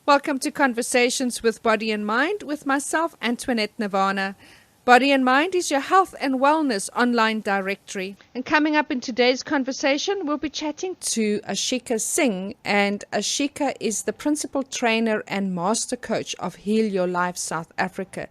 Welcome to Conversations with Body and Mind with myself, Antoinette Nirvana. Body and Mind is your health and wellness online directory. And coming up in today's conversation, we'll be chatting to Ashika Singh. And Ashika is the principal trainer and master coach of Heal Your Life South Africa.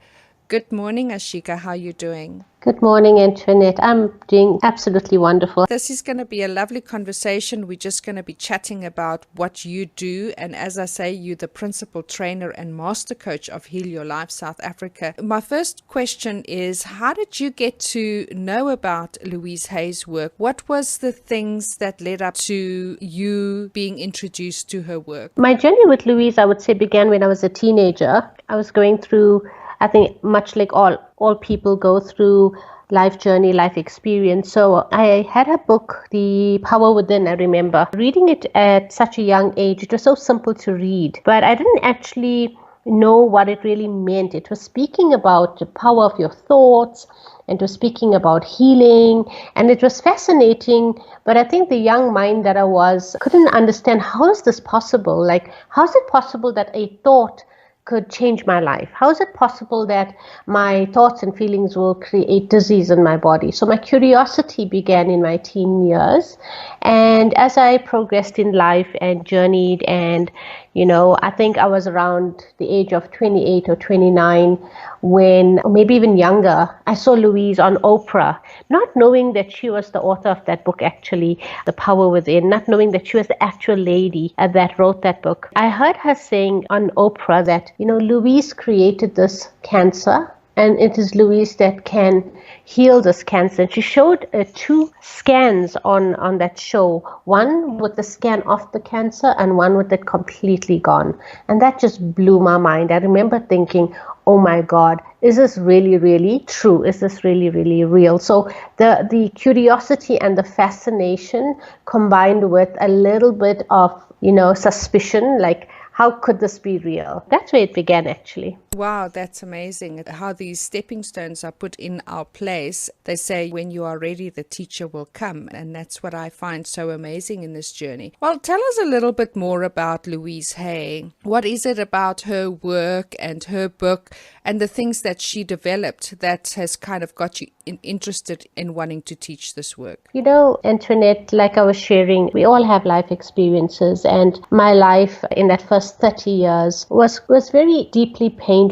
Good morning, Ashika. How are you doing? Good morning, Antoinette. I'm doing absolutely wonderful. This is going to be a lovely conversation. We're just going to be chatting about what you do. And as I say, you're the principal trainer and master coach of Heal Your Life South Africa. My first question is, how did you get to know about Louise Hay's work? What was the things that led up to you being introduced to her work? My journey with Louise, I would say, began when I was a teenager. I was going through, I think, much like all people go through life journey, life experience. So I had a book, The Power Within. I remember reading it at such a young age. It was so simple to read, but I didn't actually know what it really meant. It was speaking about the power of your thoughts, and it was speaking about healing, and it was fascinating. But I think the young mind that I was couldn't understand, how is this possible? Like, how is it possible that a thought could change my life? How is it possible that my thoughts and feelings will create disease in my body? So my curiosity began in my teen years. And as I progressed in life and journeyed, and I think I was around the age of 28 or 29 when, or maybe even younger, I saw Louise on Oprah, not knowing that she was the author of that book, actually, The Power Within, not knowing that she was the actual lady that wrote that book. I heard her saying on Oprah that, Louise created this cancer, and it is Louise that can heal this cancer. And she showed 2 scans on that show, one with the scan of the cancer and one with it completely gone. And that just blew my mind. I remember thinking, oh my God, is this really, really true? Is this really, really real? So the curiosity and the fascination combined with a little bit of, suspicion, like, how could this be real? That's where it began, actually. Wow, that's amazing. How these stepping stones are put in our place. They say when you are ready, the teacher will come. And that's what I find so amazing in this journey. Well, tell us a little bit more about Louise Hay. What is it about her work and her book and the things that she developed that has kind of got you interested in wanting to teach this work? Antoinette, like I was sharing, we all have life experiences. And my life in that first 30 years was very deeply painful.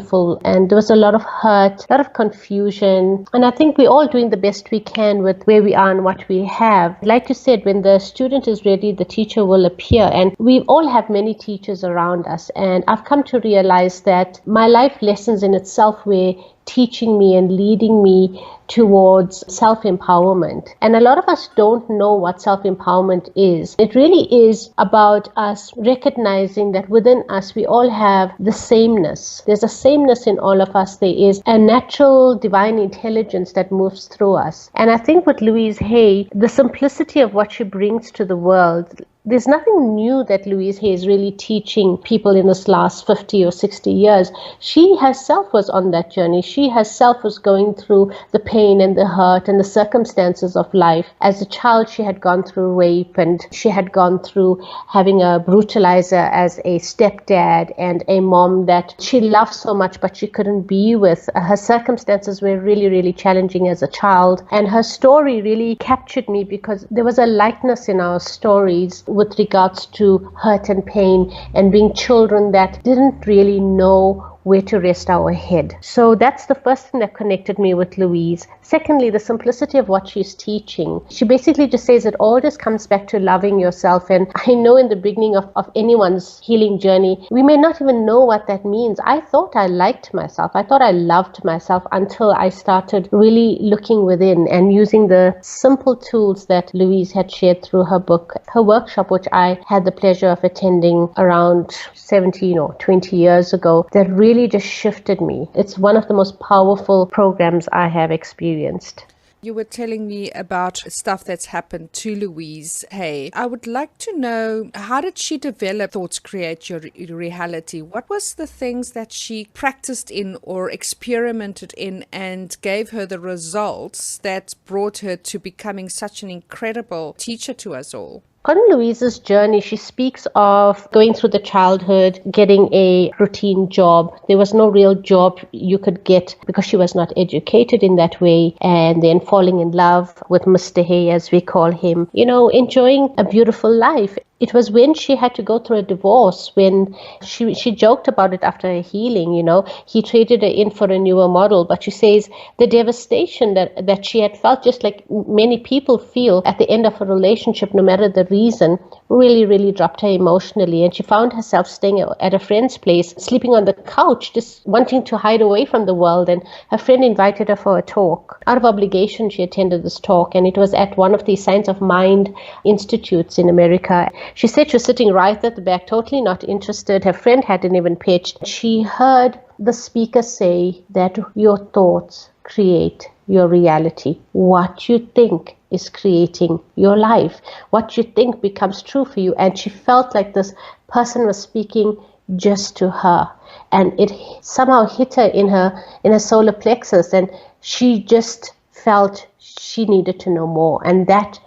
And there was a lot of hurt, a lot of confusion. And I think we're all doing the best we can with where we are and what we have. Like you said, when the student is ready, the teacher will appear. And we all have many teachers around us. And I've come to realize that my life lessons in itself were teaching me and leading me towards self-empowerment. And a lot of us don't know what self-empowerment is. It really is about us recognizing that within us we all have the sameness. There's a sameness in all of us. There is a natural divine intelligence that moves through us. And I think with Louise Hay, the simplicity of what she brings to the world, there's nothing new that Louise Hay is really teaching people in this last 50 or 60 years. She herself was on that journey. She herself was going through the pain and the hurt and the circumstances of life. As a child, she had gone through rape, and she had gone through having a brutalizer as a stepdad and a mom that she loved so much but she couldn't be with. Her circumstances were really, really challenging as a child. And her story really captured me because there was a likeness in our stories with regards to hurt and pain and being children that didn't really know where to rest our head. So that's the first thing that connected me with Louise. Secondly, the simplicity of what she's teaching. She basically just says it all just comes back to loving yourself. And I know in the beginning of anyone's healing journey, we may not even know what that means. I thought I liked myself. I thought I loved myself until I started really looking within and using the simple tools that Louise had shared through her book, her workshop, which I had the pleasure of attending around 17 or 20 years ago, that really just shifted me. It's one of the most powerful programs I have experienced. You were telling me about stuff that's happened to Louise Hay. I would like to know, how did she develop Thoughts Create Your Reality? What was the things that she practiced in or experimented in and gave her the results that brought her to becoming such an incredible teacher to us all? On Louise's journey, she speaks of going through the childhood, getting a routine job. There was no real job you could get because she was not educated in that way. And then falling in love with Mr. Hay, as we call him, enjoying a beautiful life. It was when she had to go through a divorce, when she joked about it after her healing, he traded her in for a newer model. But she says the devastation that she had felt, just like many people feel at the end of a relationship, no matter the reason, really, really dropped her emotionally. And she found herself staying at a friend's place, sleeping on the couch, just wanting to hide away from the world. And her friend invited her for a talk. Out of obligation, she attended this talk, and it was at one of the Science of Mind institutes in America. She said she was sitting right at the back, totally not interested. Her friend hadn't even pitched. She heard the speaker say that your thoughts create your reality. What you think is creating your life. What you think becomes true for you. And she felt like this person was speaking just to her. And it somehow hit her in her solar plexus. And she just felt she needed to know more. And that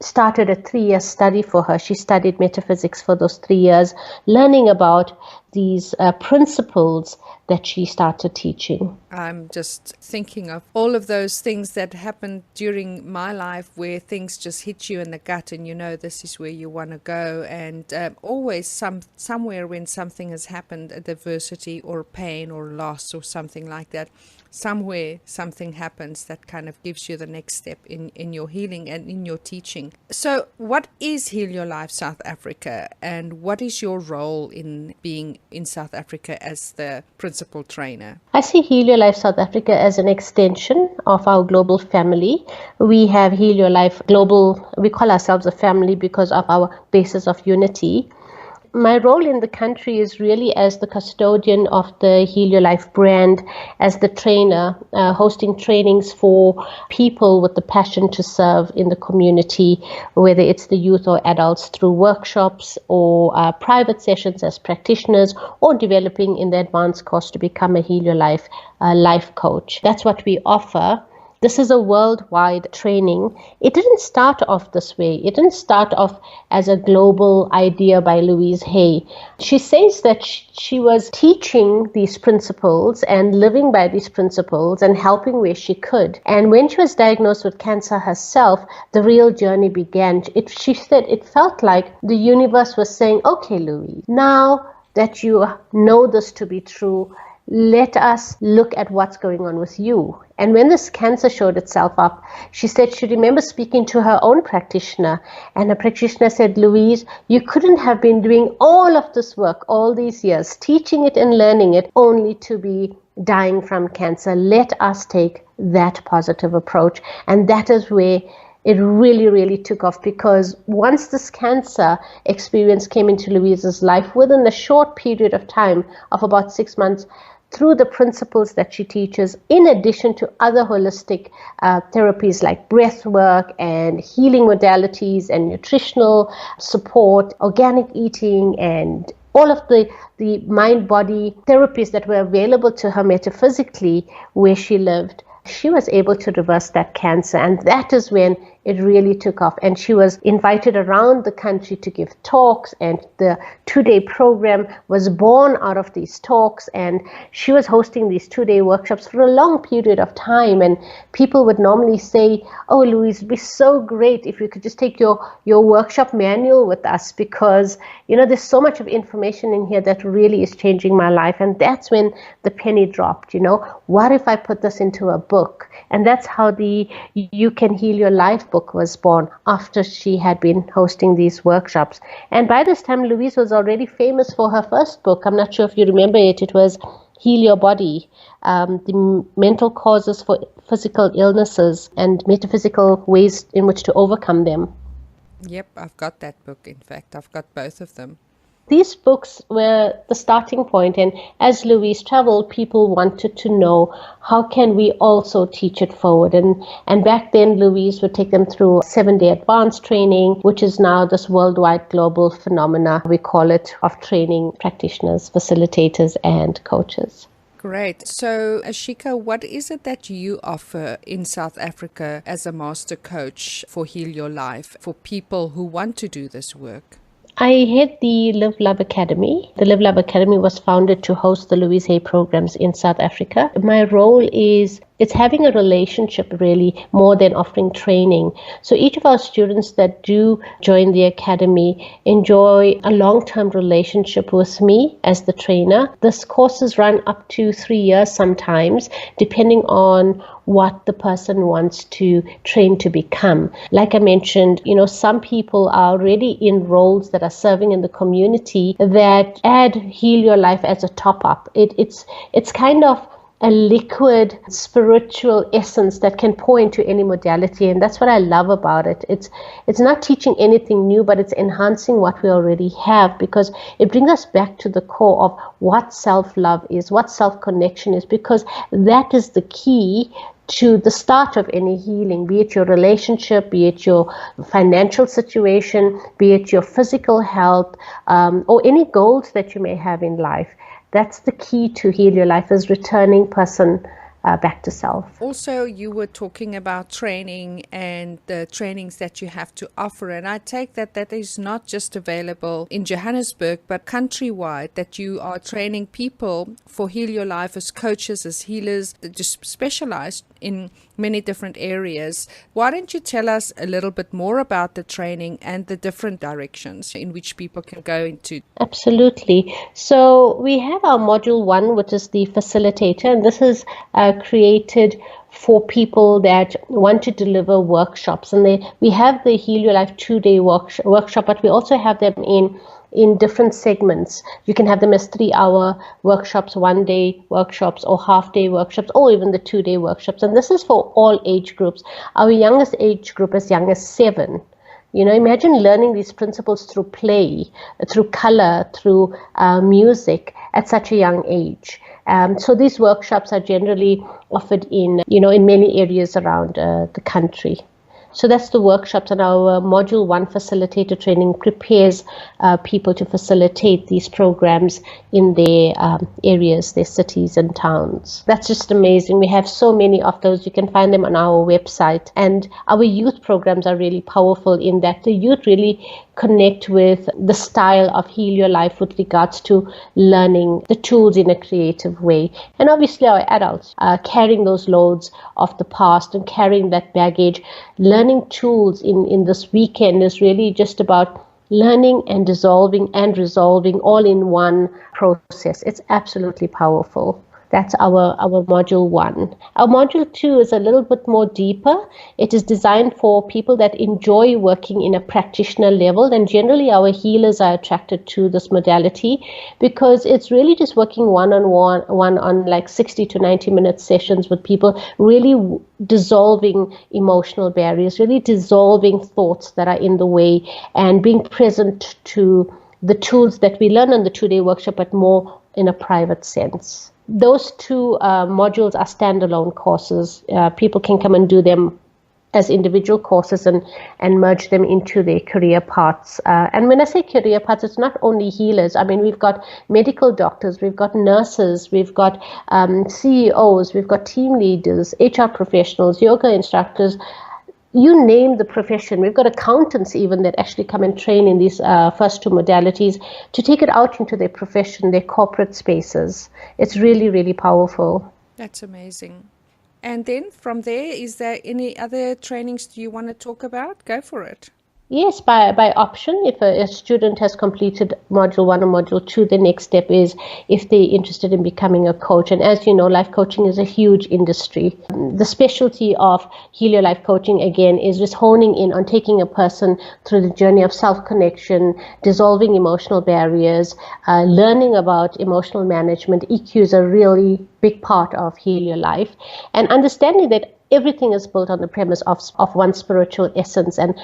started a 3-year study for her. She studied metaphysics for those 3 years, learning about these principles that she started teaching. I'm just thinking of all of those things that happened during my life where things just hit you in the gut and this is where you want to go. And always somewhere when something has happened, adversity or pain or loss or something like that, somewhere something happens that kind of gives you the next step in your healing and in your teaching. So what is Heal Your Life South Africa, and what is your role in being in South Africa as the principal trainer? I see Heal Your Life South Africa as an extension of our global family. We have Heal Your Life Global. We call ourselves a family because of our basis of unity. My role in the country is really as the custodian of the Heal Your Life brand, as the trainer, hosting trainings for people with the passion to serve in the community, whether it's the youth or adults, through workshops or private sessions as practitioners, or developing in the advanced course to become a Heal Your Life life coach. That's what we offer. This is a worldwide training. It didn't start off this way. It didn't start off as a global idea by Louise Hay. She says that she was teaching these principles and living by these principles and helping where she could. And when she was diagnosed with cancer herself, the real journey began. She said it felt like the universe was saying, okay, Louise, now that you know this to be true, let us look at what's going on with you. And when this cancer showed itself up, she said she remembers speaking to her own practitioner, and her practitioner said, Louise, you couldn't have been doing all of this work all these years, teaching it and learning it, only to be dying from cancer. Let us take that positive approach. And that is where it really, really took off, because once this cancer experience came into Louise's life, within a short period of time of about 6 months, through the principles that she teaches, in addition to other holistic therapies like breath work and healing modalities and nutritional support, organic eating, and all of the mind-body therapies that were available to her metaphysically where she lived, she was able to reverse that cancer. And that is when it really took off. And she was invited around the country to give talks, and the 2-day program was born out of these talks. And she was hosting these 2-day workshops for a long period of time. And people would normally say, oh, Louise, it'd be so great if you could just take your workshop manual with us, because, there's so much of information in here that really is changing my life. And that's when the penny dropped, what if I put this into a book? And that's how the You Can Heal Your Life book was born, after she had been hosting these workshops. And by this time, Louise was already famous for her first book. I'm not sure if you remember it. It was Heal Your Body, the mental causes for physical illnesses and metaphysical ways in which to overcome them. Yep, I've got that book. In fact, I've got both of them. These books were the starting point, and as Louise traveled, people wanted to know, how can we also teach it forward? And back then, Louise would take them through 7-day advanced training, which is now this worldwide global phenomena, we call it, of training practitioners, facilitators, and coaches. Great. So, Ashika, what is it that you offer in South Africa as a master coach for Heal Your Life for people who want to do this work? I head the Live Love Academy. The Live Love Academy was founded to host the Louise Hay programs in South Africa. My role is it's having a relationship really more than offering training. So each of our students that do join the academy enjoy a long-term relationship with me as the trainer. This courses run up to 3 years sometimes, depending on what the person wants to train to become. Like I mentioned, some people are already in roles that are serving in the community that add Heal Your Life as a top-up. It's kind of a liquid spiritual essence that can pour into any modality, and that's what I love about it. It's not teaching anything new, but it's enhancing what we already have, because it brings us back to the core of what self-love is, what self-connection is, because that is the key to the start of any healing, be it your relationship, be it your financial situation, be it your physical health, or any goals that you may have in life. That's the key to Heal Your Life, is returning person back to self. Also, you were talking about training and the trainings that you have to offer. And I take that is not just available in Johannesburg, but countrywide, that you are training people for Heal Your Life as coaches, as healers, that just specialized in many different areas. Why don't you tell us a little bit more about the training and the different directions in which people can go into? Absolutely. So we have our module 1, which is the facilitator, and this is created for people that want to deliver workshops. And we have the Heal Your Life 2-day workshop, but we also have them in different segments. You can have them as 3-hour workshops, 1-day workshops, or half-day workshops, or even the 2-day workshops. And this is for all age groups. Our youngest age group is young as 7. Imagine learning these principles through play, through color, through music at such a young age. So these workshops are generally offered in many areas around the country. So that's the workshops, and our Module 1 facilitator training prepares people to facilitate these programs in their areas, their cities and towns. That's just amazing. We have so many of those. You can find them on our website. And our youth programs are really powerful in that the youth really connect with the style of Heal Your Life with regards to learning the tools in a creative way. And obviously our adults are carrying those loads of the past and carrying that baggage. Learning tools in this weekend is really just about learning and dissolving and resolving all in one process. It's absolutely powerful. That's our module 1. Our module 2 is a little bit more deeper. It is designed for people that enjoy working in a practitioner level, and generally our healers are attracted to this modality because it's really just working one-on-one on like 60 to 90 minute sessions with people, really dissolving emotional barriers, really dissolving thoughts that are in the way, and being present to the tools that we learn on the 2-day workshop, but more in a private sense. Those 2 modules are standalone courses. People can come and do them as individual courses and merge them into their career paths. And when I say career paths, it's not only healers. I mean, we've got medical doctors, we've got nurses, we've got CEOs, we've got team leaders, HR professionals, yoga instructors. You name the profession. We've got accountants even that actually come and train in these first 2 modalities to take it out into their profession, their corporate spaces. It's really, really powerful. That's amazing. And then from there, is there any other trainings you want to talk about? Go for it. Yes, by option. If a student has completed Module 1 or Module 2, the next step is if they're interested in becoming a coach. And as you know, life coaching is a huge industry. The specialty of Heal Your Life coaching, again, is just honing in on taking a person through the journey of self-connection, dissolving emotional barriers, learning about emotional management. EQ is a really big part of Heal Your Life. And understanding that everything is built on the premise of one spiritual essence, and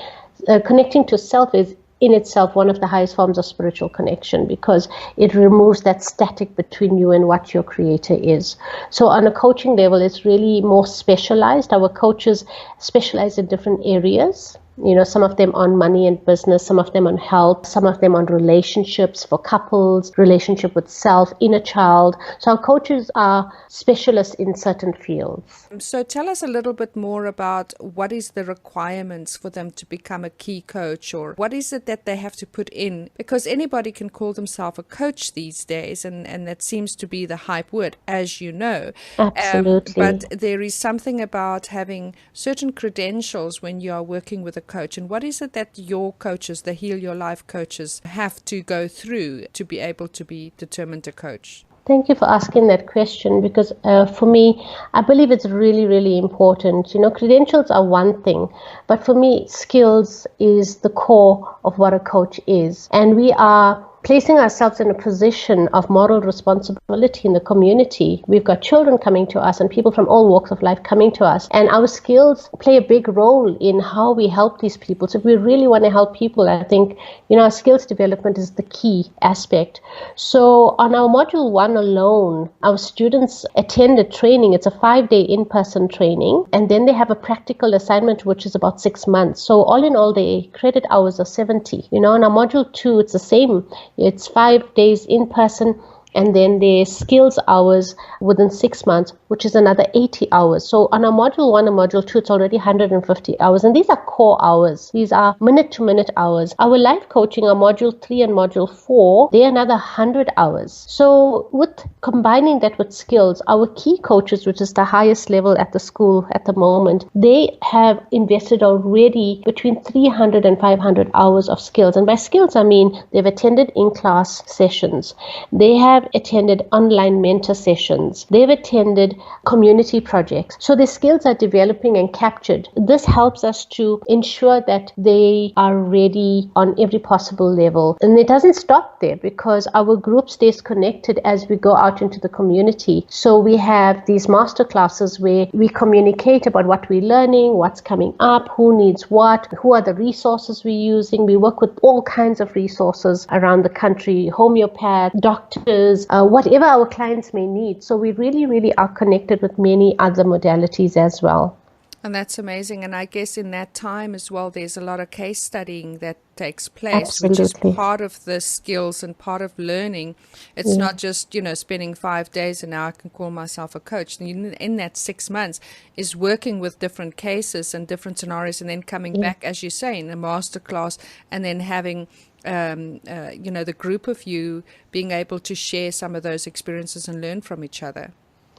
connecting to self is in itself one of the highest forms of spiritual connection, because it removes that static between you and what your creator is. So on a coaching level, it's really more specialized. Our coaches specialize in different areas. Some of them on money and business, some of them on health, some of them on relationships for couples, relationship with self, inner child. So our coaches are specialists in certain fields. So tell us a little bit more about what is the requirements for them to become a key coach, or what is it that they have to put in? Because anybody can call themselves a coach these days, and that seems to be the hype word, as you know. Absolutely. But there is something about having certain credentials when you are working with a coach. And what is it that your coaches, the Heal Your Life coaches, have to go through to be able to be determined to coach? Thank you for asking that question, because for me, I believe it's really, really important. Credentials are one thing, but for me, skills is the core of what a coach is. And we are placing ourselves in a position of moral responsibility in the community. We've got children coming to us and people from all walks of life coming to us. And our skills play a big role in how we help these people. So if we really want to help people, I think, our skills development is the key aspect. So on our module 1 alone, our students attended training. It's a 5-day in-person training. And then they have a practical assignment, which is about 6 months. So all in all, the credit hours are 70. On our module 2, it's the same. It's 5 days in person, and then there's skills hours within 6 months, which is another 80 hours. So on a module 1 and module 2, it's already 150 hours. And these are core hours. These are minute-to-minute hours. Our life coaching, our module 3 and module 4, they're another 100 hours. So with combining that with skills, our key coaches, which is the highest level at the school at the moment, they have invested already between 300 and 500 hours of skills. And by skills, I mean they've attended in-class sessions. They have attended online mentor sessions. They've attended community projects. So the skills are developing and captured. This helps us to ensure that they are ready on every possible level. And it doesn't stop there, because our group stays connected as we go out into the community. So we have these master classes where we communicate about what we're learning, what's coming up, who needs what, who are the resources we're using. We work with all kinds of resources around the country, homeopath, doctors, whatever our clients may need. So we really, really are connected with many other modalities as well. And that's amazing. And I guess in that time as well, there's a lot of case studying that takes place, Absolutely. which is part of the skills and part of learning. It's not just, spending 5 days and now I can call myself a coach. In that 6 months is working with different cases and different scenarios, and then coming back, as you say, in a master class, and then having the group of you being able to share some of those experiences and learn from each other.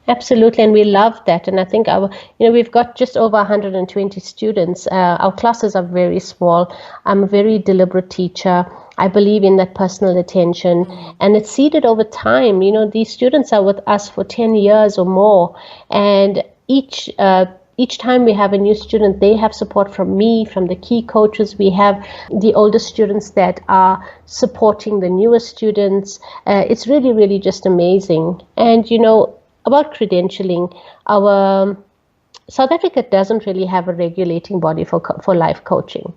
Absolutely, and we love that. And I think we've got just over 120 students. Our classes are very small. I'm a very deliberate teacher. I believe in that personal attention, and it's seeded over time. These students are with us for 10 years or more, and each time we have a new student, they have support from me, from the key coaches. We have the older students that are supporting the newer students. It's really, really just amazing. And, about credentialing, our South Africa doesn't really have a regulating body for life coaching.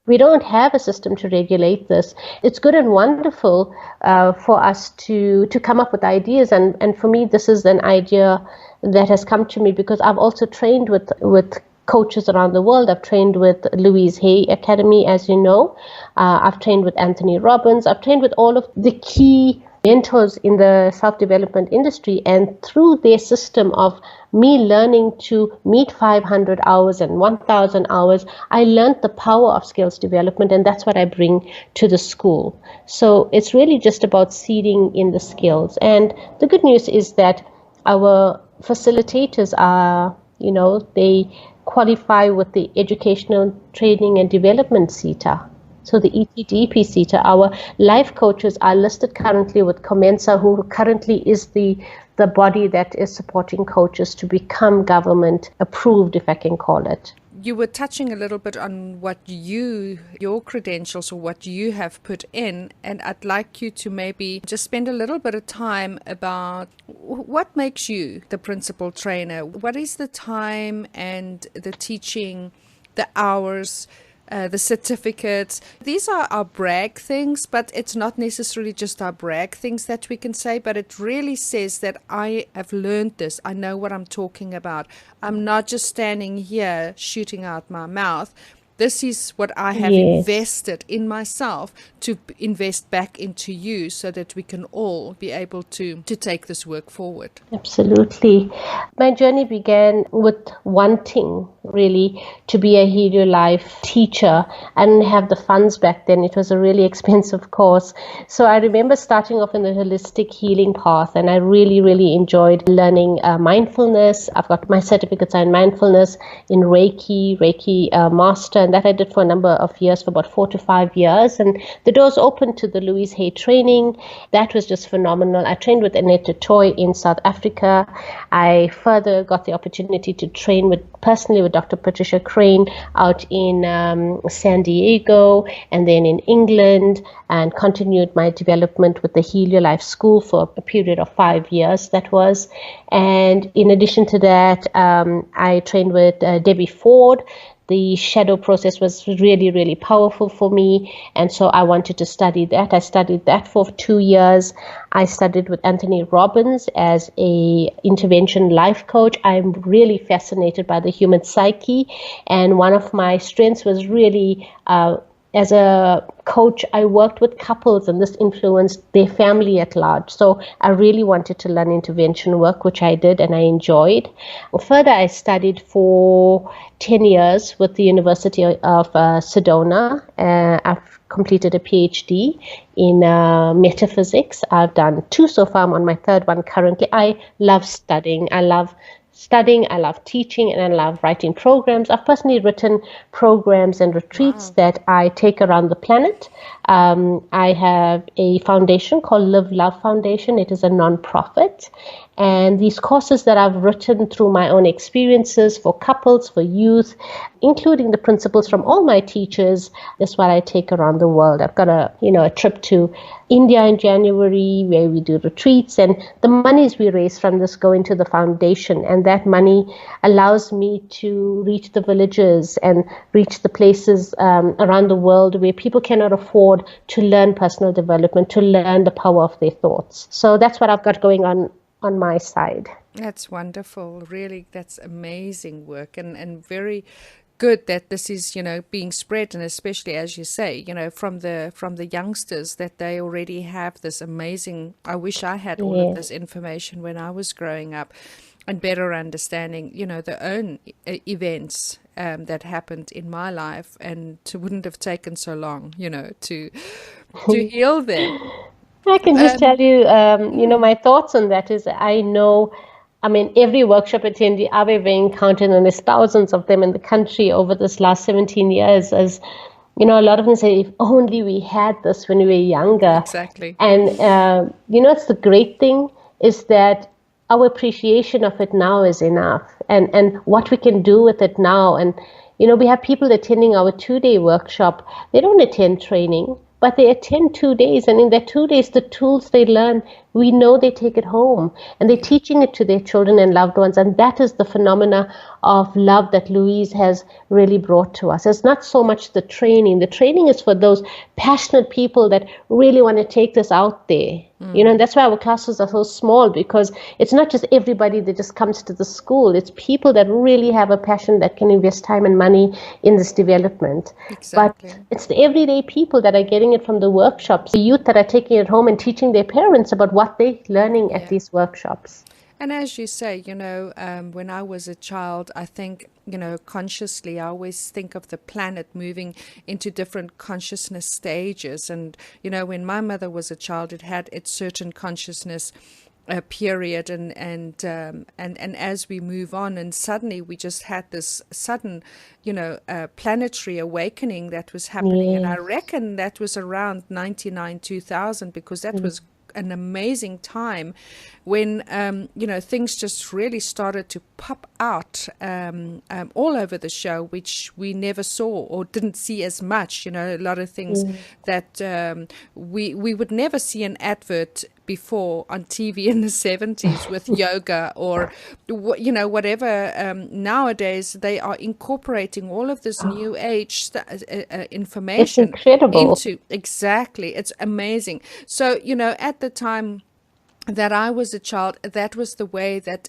We don't have a system to regulate this. It's good and wonderful for us to come up with ideas. And for me, this is an idea that has come to me because I've also trained with coaches around the world. I've trained with Louise Hay Academy, as you know. I've trained with Anthony Robbins. I've trained with all of the key mentors in the self-development industry, and through their system of me learning to meet 500 hours and 1,000 hours, I learned the power of skills development, and that's what I bring to the school. So it's really just about seeding in the skills. And the good news is that our facilitators are, they qualify with the Educational Training and Development CETA. So the ETDP CETA, our life coaches are listed currently with Comensa, who currently is the body that is supporting coaches to become government approved, if I can call it. You were touching a little bit on what your credentials or what you have put in, and I'd like you to maybe just spend a little bit of time about what makes you the principal trainer. What is the time and the teaching, the hours, the certificates? These are our brag things, but it's not necessarily just our brag things that we can say, but it really says that I have learned this. I know what I'm talking about. I'm not just standing here shooting out my mouth. this is what I have Yes. invested in myself to invest back into you, so that we can all be able to take this work forward. Absolutely. My journey began with wanting really to be a Helio Life teacher. I didn't have the funds back then. It was a really expensive course. So I remember starting off in the holistic healing path, and I really, really enjoyed learning mindfulness. I've got my certificates in mindfulness, in Reiki master, and that I did for a number of years, for about 4 to 5 years. And the doors opened to the Louise Hay training. That was just phenomenal. I trained with Annette Toy in South Africa. I further got the opportunity to train personally with Dr. Patricia Crane out in San Diego, and then in England, and continued my development with the Helio Life School for a period of 5 years, that was. And in addition to that, I trained with Debbie Ford. The shadow process was really, really powerful for me. And so I wanted to study that. I studied that for 2 years. I studied with Anthony Robbins as a intervention life coach. I'm really fascinated by the human psyche. And one of my strengths was really, as a coach, I worked with couples, and this influenced their family at large. So I really wanted to learn intervention work, which I did and I enjoyed. Further, I studied for 10 years with the University of Sedona. I've completed a PhD in metaphysics. I've done 2 so far. I'm on my 3rd one currently. I love studying. I love teaching, and I love writing programs. I've personally written programs and retreats that I take around the planet. I have a foundation called Live Love Foundation. It is a non-profit. And these courses that I've written through my own experiences for couples, for youth, including the principles from all my teachers, is what I take around the world. I've got a trip to India in January where we do retreats, and the monies we raise from this go into the foundation, and that money allows me to reach the villages and reach the places around the world where people cannot afford to learn personal development, to learn the power of their thoughts. So that's what I've got going on my side. That's wonderful. Really, that's amazing work, and very good that this is, being spread, and especially, as you say, from the youngsters, that they already have this amazing. I wish I had all of this information when I was growing up, and better understanding, the own events that happened in my life, and it wouldn't have taken so long, to heal them. I can just tell you, my thoughts on that is every workshop attendee I've ever encountered, and there's thousands of them in the country over this last 17 years, as a lot of them say, if only we had this when we were younger. Exactly. And, it's the great thing is that our appreciation of it now is enough, and what we can do with it now. And, we have people attending our 2-day workshop. They don't attend training, but they attend 2 days, and in that 2 days, the tools they learn, we know they take it home, and they're teaching it to their children and loved ones. And that is the phenomena of love that Louise has really brought to us. It's not so much the training. The training is for those passionate people that really want to take this out there. And that's why our classes are so small, because it's not just everybody that just comes to the school. It's people that really have a passion, that can invest time and money in this development. Exactly. But it's the everyday people that are getting it from the workshops, the youth that are taking it home and teaching their parents about what they're learning at these workshops. And as you say, when I was a child, I think, consciously, I always think of the planet moving into different consciousness stages. And, when my mother was a child, it had its certain consciousness period, and as we move on, and suddenly we just had this sudden, planetary awakening that was happening. And I reckon that was around 99, 2000, because that was an amazing time when things just really started to pop out all over the show, which we never saw or didn't see as much. A lot of things that we would never see an advert before on TV in the 70s with yoga or whatever. Nowadays they are incorporating all of this new age information. It's incredible. Exactly. It's amazing. So at the time that I was a child, that was the way that,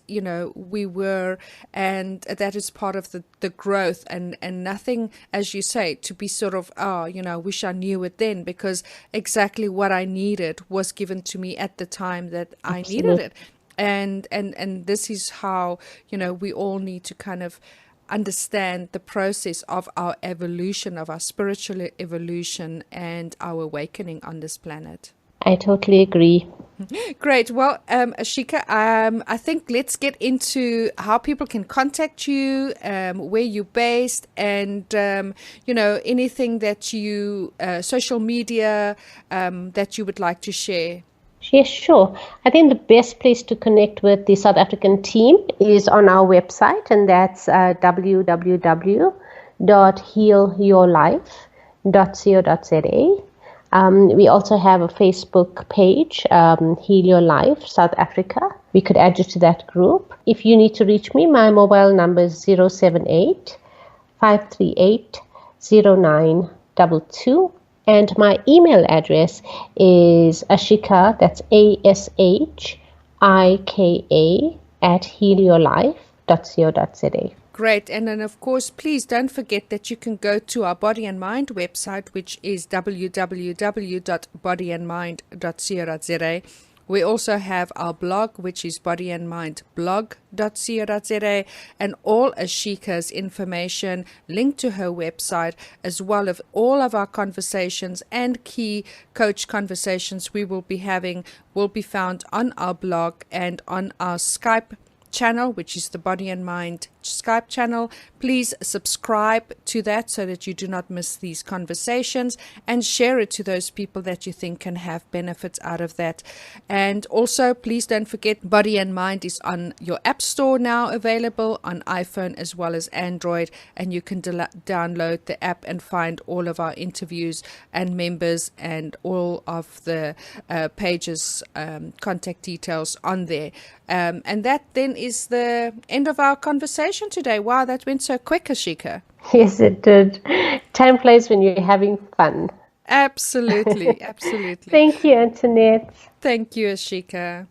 we were, and that is part of the growth, and nothing, as you say, to be sort of, I wish I knew it then, because exactly what I needed was given to me at the time that I needed Absolutely. it. And this is how, we all need to kind of understand the process of our evolution, of our spiritual evolution and our awakening on this planet. I totally agree. Great. Well, Ashika, I think let's get into how people can contact you, where you're based, and anything that you, social media, that you would like to share. Yes, sure. I think the best place to connect with the South African team is on our website, and that's www.healyourlife.co.za. We also have a Facebook page, Heal Your Life South Africa. We could add you to that group. If you need to reach me, my mobile number is 078 538 0922. And my email address is Ashika, that's ASHIKA, at healyourlife.co.za. Great. And then, of course, please don't forget that you can go to our Body and Mind website, which is www.bodyandmind.co.za. We also have our blog, which is bodyandmindblog.co.za, and all Ashika's information linked to her website, as well as all of our conversations and key coach conversations we will be having, will be found on our blog and on our Skype channel, which is the Body and Mind Skype channel. Please subscribe to that so that you do not miss these conversations, and share it to those people that you think can have benefits out of that. And also, please don't forget, Body and Mind is on your app store now, available on iPhone as well as Android, and you can download the app and find all of our interviews and members and all of the pages, contact details on there. And that then is the end of our conversation today. Wow, that went so quick, Ashika. Yes, it did. Time flies when you're having fun. Absolutely, absolutely. Thank you, Antoinette. Thank you, Ashika.